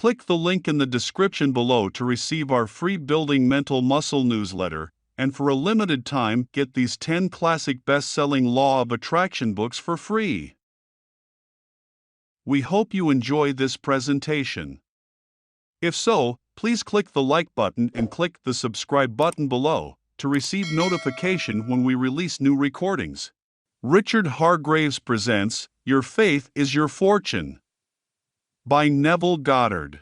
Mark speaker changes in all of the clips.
Speaker 1: Click the link in the description below to receive our free Building Mental Muscle newsletter, and for a limited time, get these 10 classic best-selling Law of Attraction books for free. We hope you enjoy this presentation. If so, please click the like button and click the subscribe button below to receive notification when we release new recordings. Richard Hargraves presents Your Faith is Your Fortune by Neville Goddard.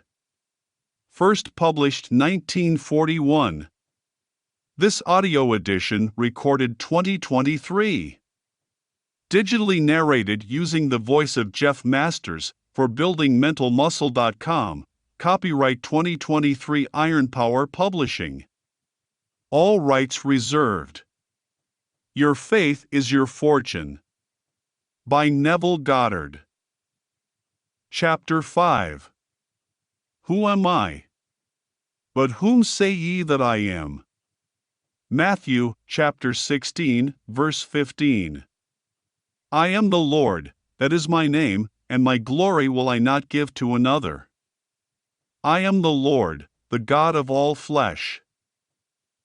Speaker 1: First published 1941. This audio edition recorded 2023. Digitally narrated using the voice of Jeff Masters for BuildingMentalMuscle.com. Copyright 2023 Iron Power Publishing. All rights reserved. Your Faith is Your Fortune by Neville Goddard. Chapter 5. Who am I? But whom say ye that I am? Matthew chapter 16, verse 15. I am the Lord, that is my name, and my glory will I not give to another. I am the Lord, the God of all flesh.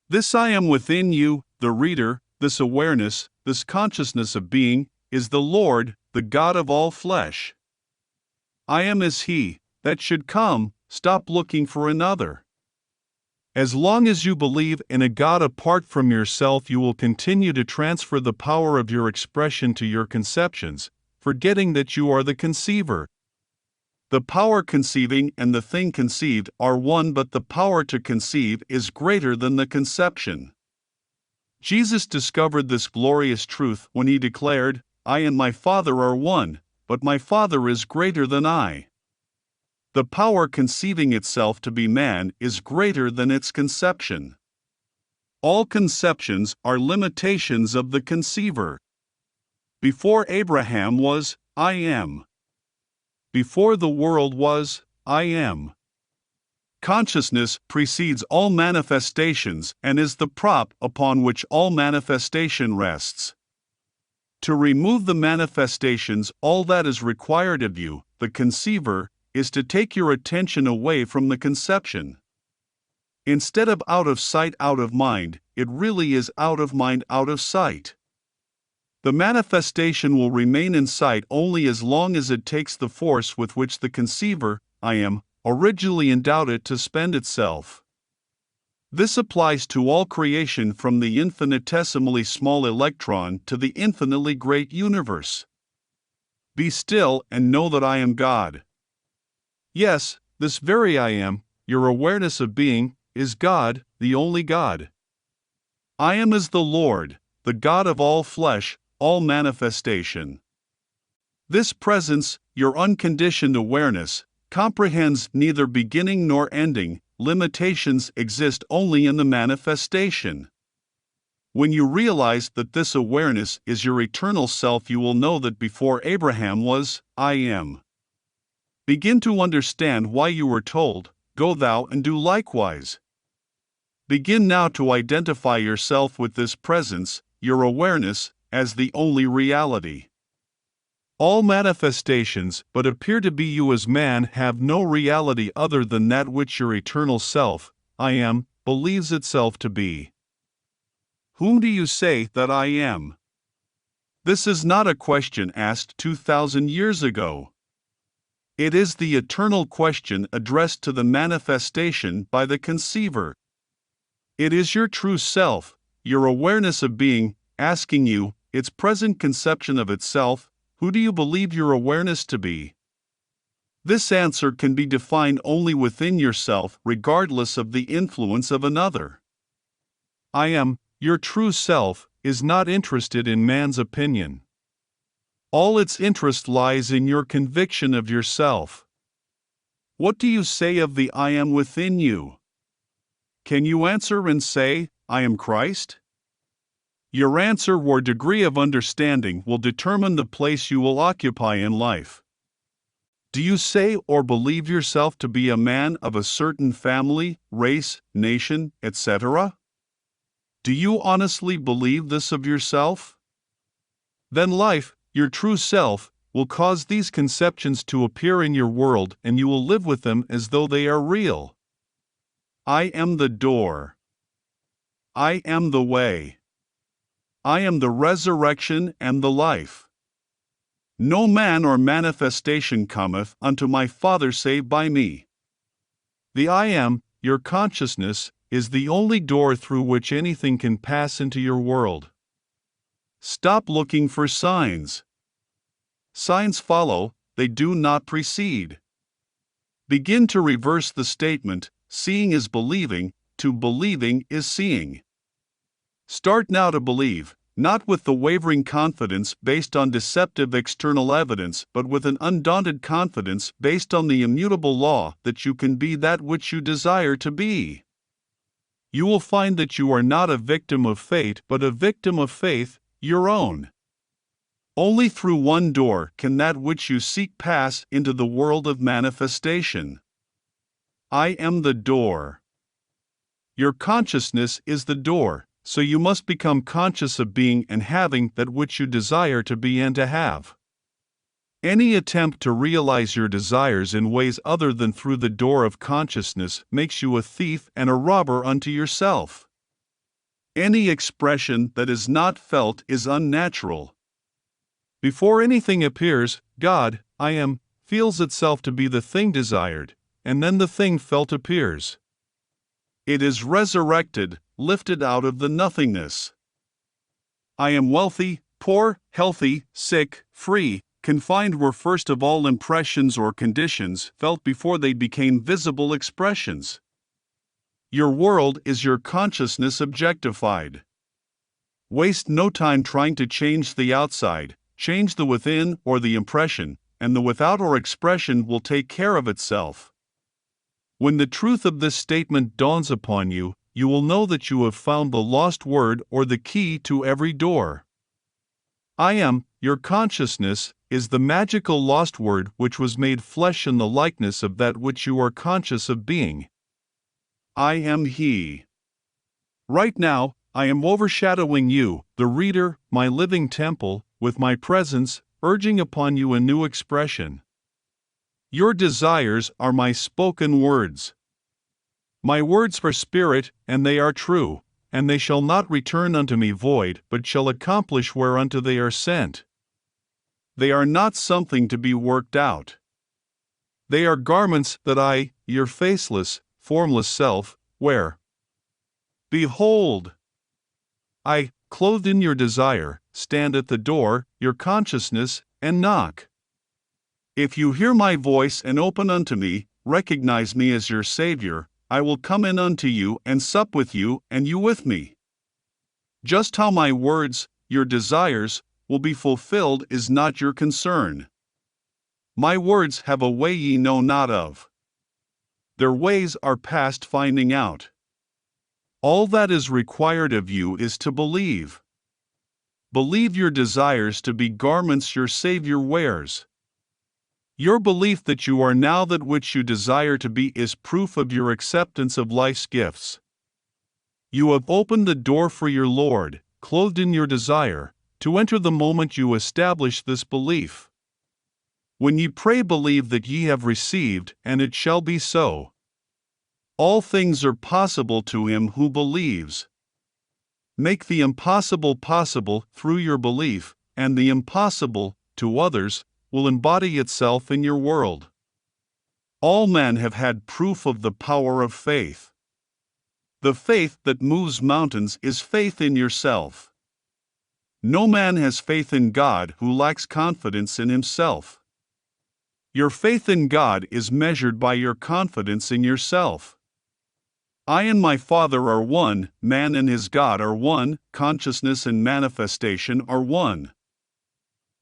Speaker 1: This I am within you, the reader, this awareness, this consciousness of being, is the Lord, the God of all flesh. I am as He that should come. Stop looking for another. As long as you believe in a God apart from yourself, you will continue to transfer the power of your expression to your conceptions, forgetting that you are the conceiver. The power conceiving and the thing conceived are one, but the power to conceive is greater than the conception. Jesus discovered this glorious truth when he declared, I and my Father are one, but my Father is greater than I. The power conceiving itself to be man is greater than its conception. All conceptions are limitations of the conceiver. Before Abraham was, I am. Before the world was, I am. Consciousness precedes all manifestations and is the prop upon which all manifestation rests. To remove the manifestations, all that is required of you, the conceiver, is to take your attention away from the conception. Instead of out of sight, out of mind, it really is out of mind, out of sight. The manifestation will remain in sight only as long as it takes the force with which the conceiver, I am, originally endowed it to spend itself. This applies to all creation from the infinitesimally small electron to the infinitely great universe. Be still and know that I am God. Yes, this very I am, your awareness of being, is God, the only God. I am as the Lord, the God of all flesh, all manifestation. This presence, your unconditioned awareness, comprehends neither beginning nor ending. Limitations exist only in the manifestation. When you realize that this awareness is your eternal self, you will know that before Abraham was, I am. Begin to understand why you were told, go thou and do likewise. Begin now to identify yourself with this presence, your awareness, as the only reality. All manifestations but appear to be you as man have no reality other than that which your eternal self, I am, believes itself to be. Whom do you say that I am? This is not a question asked 2,000 years ago. It is the eternal question addressed to the manifestation by the conceiver. It is your true self, your awareness of being, asking you, its present conception of itself, who do you believe your awareness to be? This answer can be defined only within yourself, regardless of the influence of another. I am, your true self, is not interested in man's opinion. All its interest lies in your conviction of yourself. What do you say of the I am within you? Can you answer and say, I am Christ? Your answer or degree of understanding will determine the place you will occupy in life. Do you say or believe yourself to be a man of a certain family, race, nation, etc.? Do you honestly believe this of yourself? Then life, your true self, will cause these conceptions to appear in your world, and you will live with them as though they are real. I am the door. I am the way. I am the resurrection and the life. No man or manifestation cometh unto my Father save by me. The I am, your consciousness, is the only door through which anything can pass into your world. Stop looking for signs. Signs follow, they do not precede. Begin to reverse the statement, seeing is believing, to believing is seeing. Start now to believe, not with the wavering confidence based on deceptive external evidence, but with an undaunted confidence based on the immutable law that you can be that which you desire to be. You will find that you are not a victim of fate, but a victim of faith, your own. Only through one door can that which you seek pass into the world of manifestation. I am the door. Your consciousness is the door, so you must become conscious of being and having that which you desire to be and to have. Any attempt to realize your desires in ways other than through the door of consciousness makes you a thief and a robber unto yourself. Any expression that is not felt is unnatural. Before anything appears, God, I am, feels itself to be the thing desired, and then the thing felt appears. It is resurrected, lifted out of the nothingness. I am wealthy, poor, healthy, sick, free, confined were first of all impressions or conditions felt before they became visible expressions. Your world is your consciousness objectified. Waste no time trying to change the outside, change the within or the impression, and the without or expression will take care of itself. When the truth of this statement dawns upon you, you will know that you have found the lost word or the key to every door. I am, your consciousness, is the magical lost word which was made flesh in the likeness of that which you are conscious of being. I am He. Right now, I am overshadowing you, the reader, my living temple, with my presence, urging upon you a new expression. Your desires are my spoken words. My words are spirit, and they are true, and they shall not return unto me void, but shall accomplish whereunto they are sent. They are not something to be worked out. They are garments that I, your faceless, formless self, wear. Behold! I, clothed in your desire, stand at the door, your consciousness, and knock. If you hear my voice and open unto me, recognize me as your Savior, I will come in unto you and sup with you and you with me. Just how my words, your desires, will be fulfilled is not your concern. My words have a way ye know not of. Their ways are past finding out. All that is required of you is to believe. Believe your desires to be garments your Savior wears. Your belief that you are now that which you desire to be is proof of your acceptance of life's gifts. You have opened the door for your Lord, clothed in your desire, to enter the moment you establish this belief. When ye pray, believe that ye have received, and it shall be so. All things are possible to him who believes. Make the impossible possible through your belief, and the impossible, to others, will embody itself in your world. All men have had proof of the power of faith. The faith that moves mountains is faith in yourself. No man has faith in God who lacks confidence in himself. Your faith in God is measured by your confidence in yourself. I and my Father are one, man and his God are one, consciousness and manifestation are one.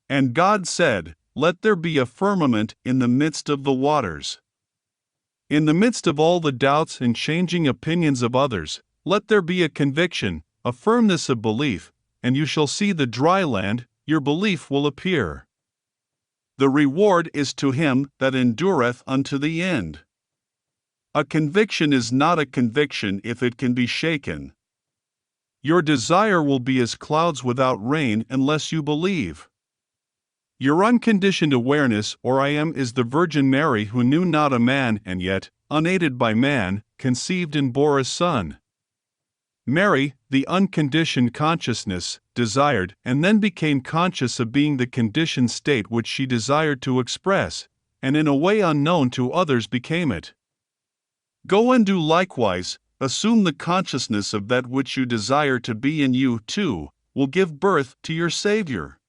Speaker 1: And God said, let there be a firmament in the midst of the waters. In the midst of all the doubts and changing opinions of others, let there be a conviction, a firmness of belief, and you shall see the dry land, your belief will appear. The reward is to him that endureth unto the end. A conviction is not a conviction if it can be shaken. Your desire will be as clouds without rain unless you believe. Your unconditioned awareness, or I am, is the Virgin Mary who knew not a man and yet, unaided by man, conceived and bore a son. Mary, the unconditioned consciousness, desired and then became conscious of being the conditioned state which she desired to express, and in a way unknown to others became it. Go and do likewise, assume the consciousness of that which you desire to be, and you, too, will give birth to your Savior.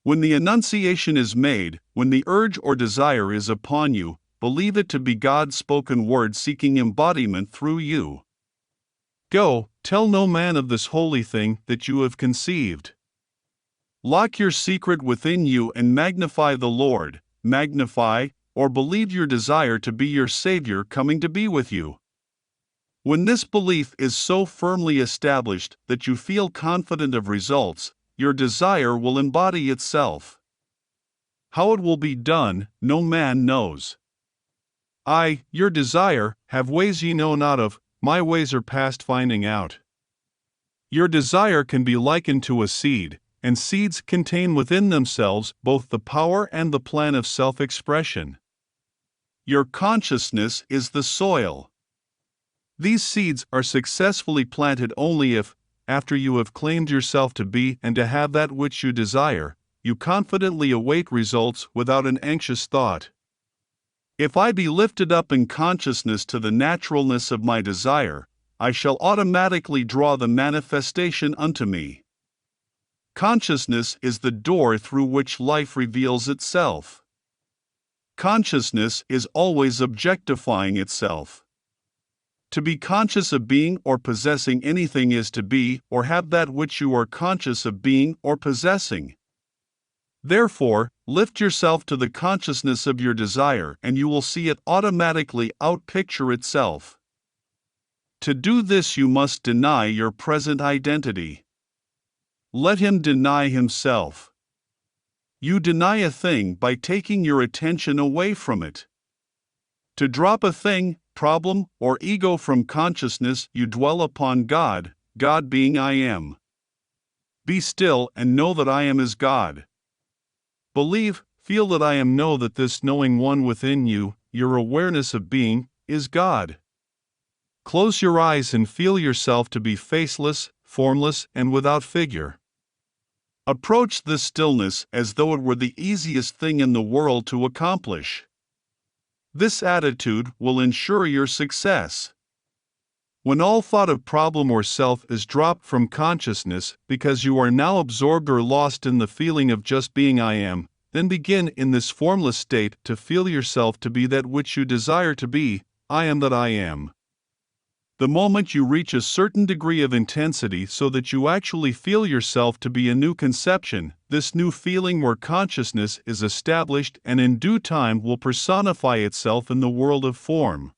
Speaker 1: When the Annunciation is made, when the urge or desire is upon you, believe it to be God's spoken word seeking embodiment through you. Go, tell no man of this holy thing that you have conceived. Lock your secret within you and magnify the Lord, magnify, or believe your desire to be your Savior coming to be with you. When this belief is so firmly established that you feel confident of results, your desire will embody itself. How it will be done, no man knows. I, your desire, have ways ye know not of, my ways are past finding out. Your desire can be likened to a seed, and seeds contain within themselves both the power and the plan of self-expression. Your consciousness is the soil. These seeds are successfully planted only if, after you have claimed yourself to be and to have that which you desire, you confidently await results without an anxious thought. If I be lifted up in consciousness to the naturalness of my desire, I shall automatically draw the manifestation unto me. Consciousness is the door through which life reveals itself. Consciousness is always objectifying itself. To be conscious of being or possessing anything is to be or have that which you are conscious of being or possessing. Therefore, lift yourself to the consciousness of your desire and you will see it automatically outpicture itself. To do this you must deny your present identity. Let him deny himself. You deny a thing by taking your attention away from it. To drop a thing, problem, or ego from consciousness, you dwell upon God, God being I am. Be still and know that I am is God. Believe, feel that I am, know that this knowing one within you, your awareness of being, is God. Close your eyes and feel yourself to be faceless, formless, and without figure. Approach this stillness as though it were the easiest thing in the world to accomplish. This attitude will ensure your success. When all thought of problem or self is dropped from consciousness because you are now absorbed or lost in the feeling of just being I am, then begin in this formless state to feel yourself to be that which you desire to be, I am that I am. The moment you reach a certain degree of intensity so that you actually feel yourself to be a new conception, this new feeling or consciousness is established and in due time will personify itself in the world of form.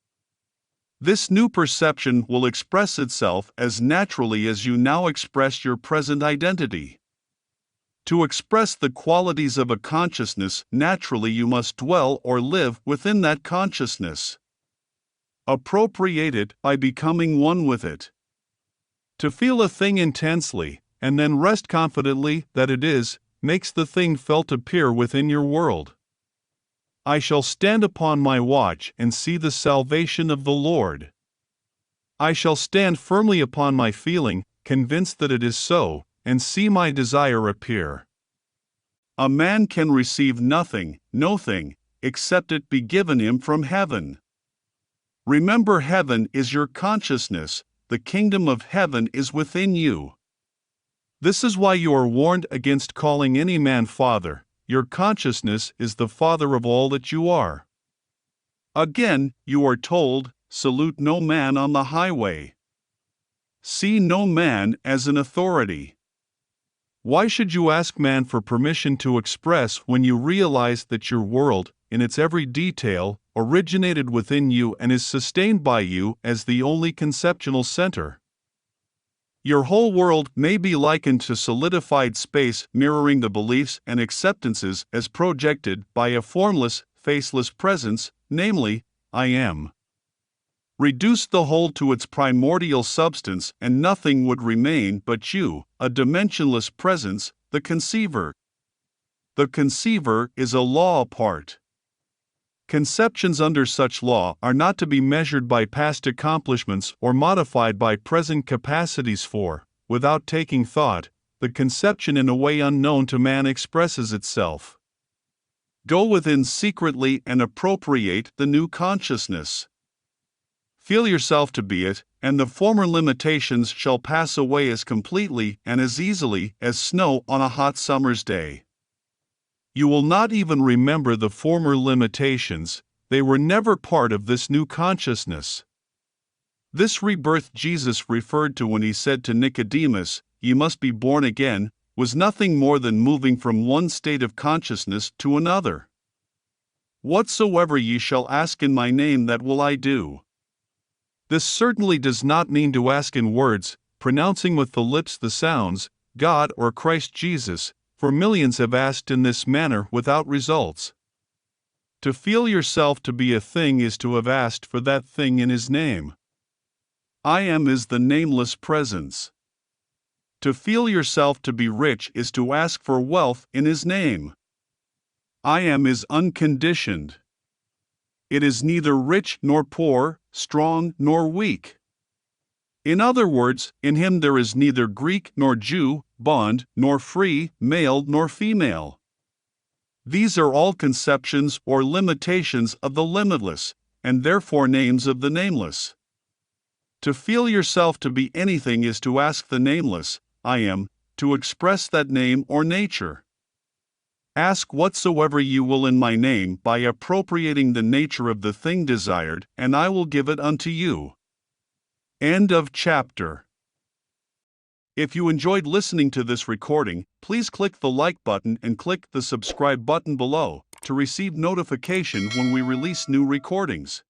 Speaker 1: This new perception will express itself as naturally as you now express your present identity. To express the qualities of a consciousness, naturally you must dwell or live within that consciousness. Appropriate it by becoming one with it. To feel a thing intensely, and then rest confidently that it is, makes the thing felt appear within your world. I shall stand upon my watch and see the salvation of the Lord. I shall stand firmly upon my feeling, convinced that it is so, and see my desire appear. A man can receive nothing, no thing, except it be given him from heaven. Remember, heaven is your consciousness, the kingdom of heaven is within you. This is why you are warned against calling any man father. Your consciousness is the father of all that you are. Again, you are told, salute no man on the highway. See no man as an authority. Why should you ask man for permission to express when you realize that your world, in its every detail, originated within you and is sustained by you as the only conceptual center? Your whole world may be likened to solidified space mirroring the beliefs and acceptances as projected by a formless, faceless presence, namely, I am. Reduce the whole to its primordial substance and nothing would remain but you, a dimensionless presence, the conceiver. The conceiver is a law apart. Conceptions under such law are not to be measured by past accomplishments or modified by present capacities, for, without taking thought, the conception in a way unknown to man expresses itself. Go within secretly and appropriate the new consciousness. Feel yourself to be it, and the former limitations shall pass away as completely and as easily as snow on a hot summer's day. You will not even remember the former limitations, they were never part of this new consciousness. This rebirth Jesus referred to when he said to Nicodemus, "Ye must be born again," was nothing more than moving from one state of consciousness to another. "Whatsoever ye shall ask in my name, that will I do." This certainly does not mean to ask in words, pronouncing with the lips the sounds, God or Christ Jesus, for millions have asked in this manner without results. To feel yourself to be a thing is to have asked for that thing in His name. I am is the nameless presence. To feel yourself to be rich is to ask for wealth in His name. I am is unconditioned. It is neither rich nor poor, strong nor weak. In other words, in Him there is neither Greek nor Jew, bond nor free, male nor female. These are all conceptions or limitations of the limitless, and therefore names of the nameless. To feel yourself to be anything is to ask the nameless, I am, to express that name or nature. Ask whatsoever you will in my name by appropriating the nature of the thing desired, and I will give it unto you. End of chapter. If you enjoyed listening to this recording, please click the like button and click the subscribe button below to receive notification when we release new recordings.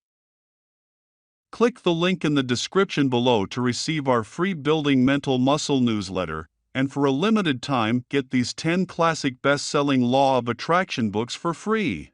Speaker 1: Click the link in the description below to receive our free Building Mental Muscle newsletter, and for a limited time get these 10 classic best-selling Law of Attraction books for free.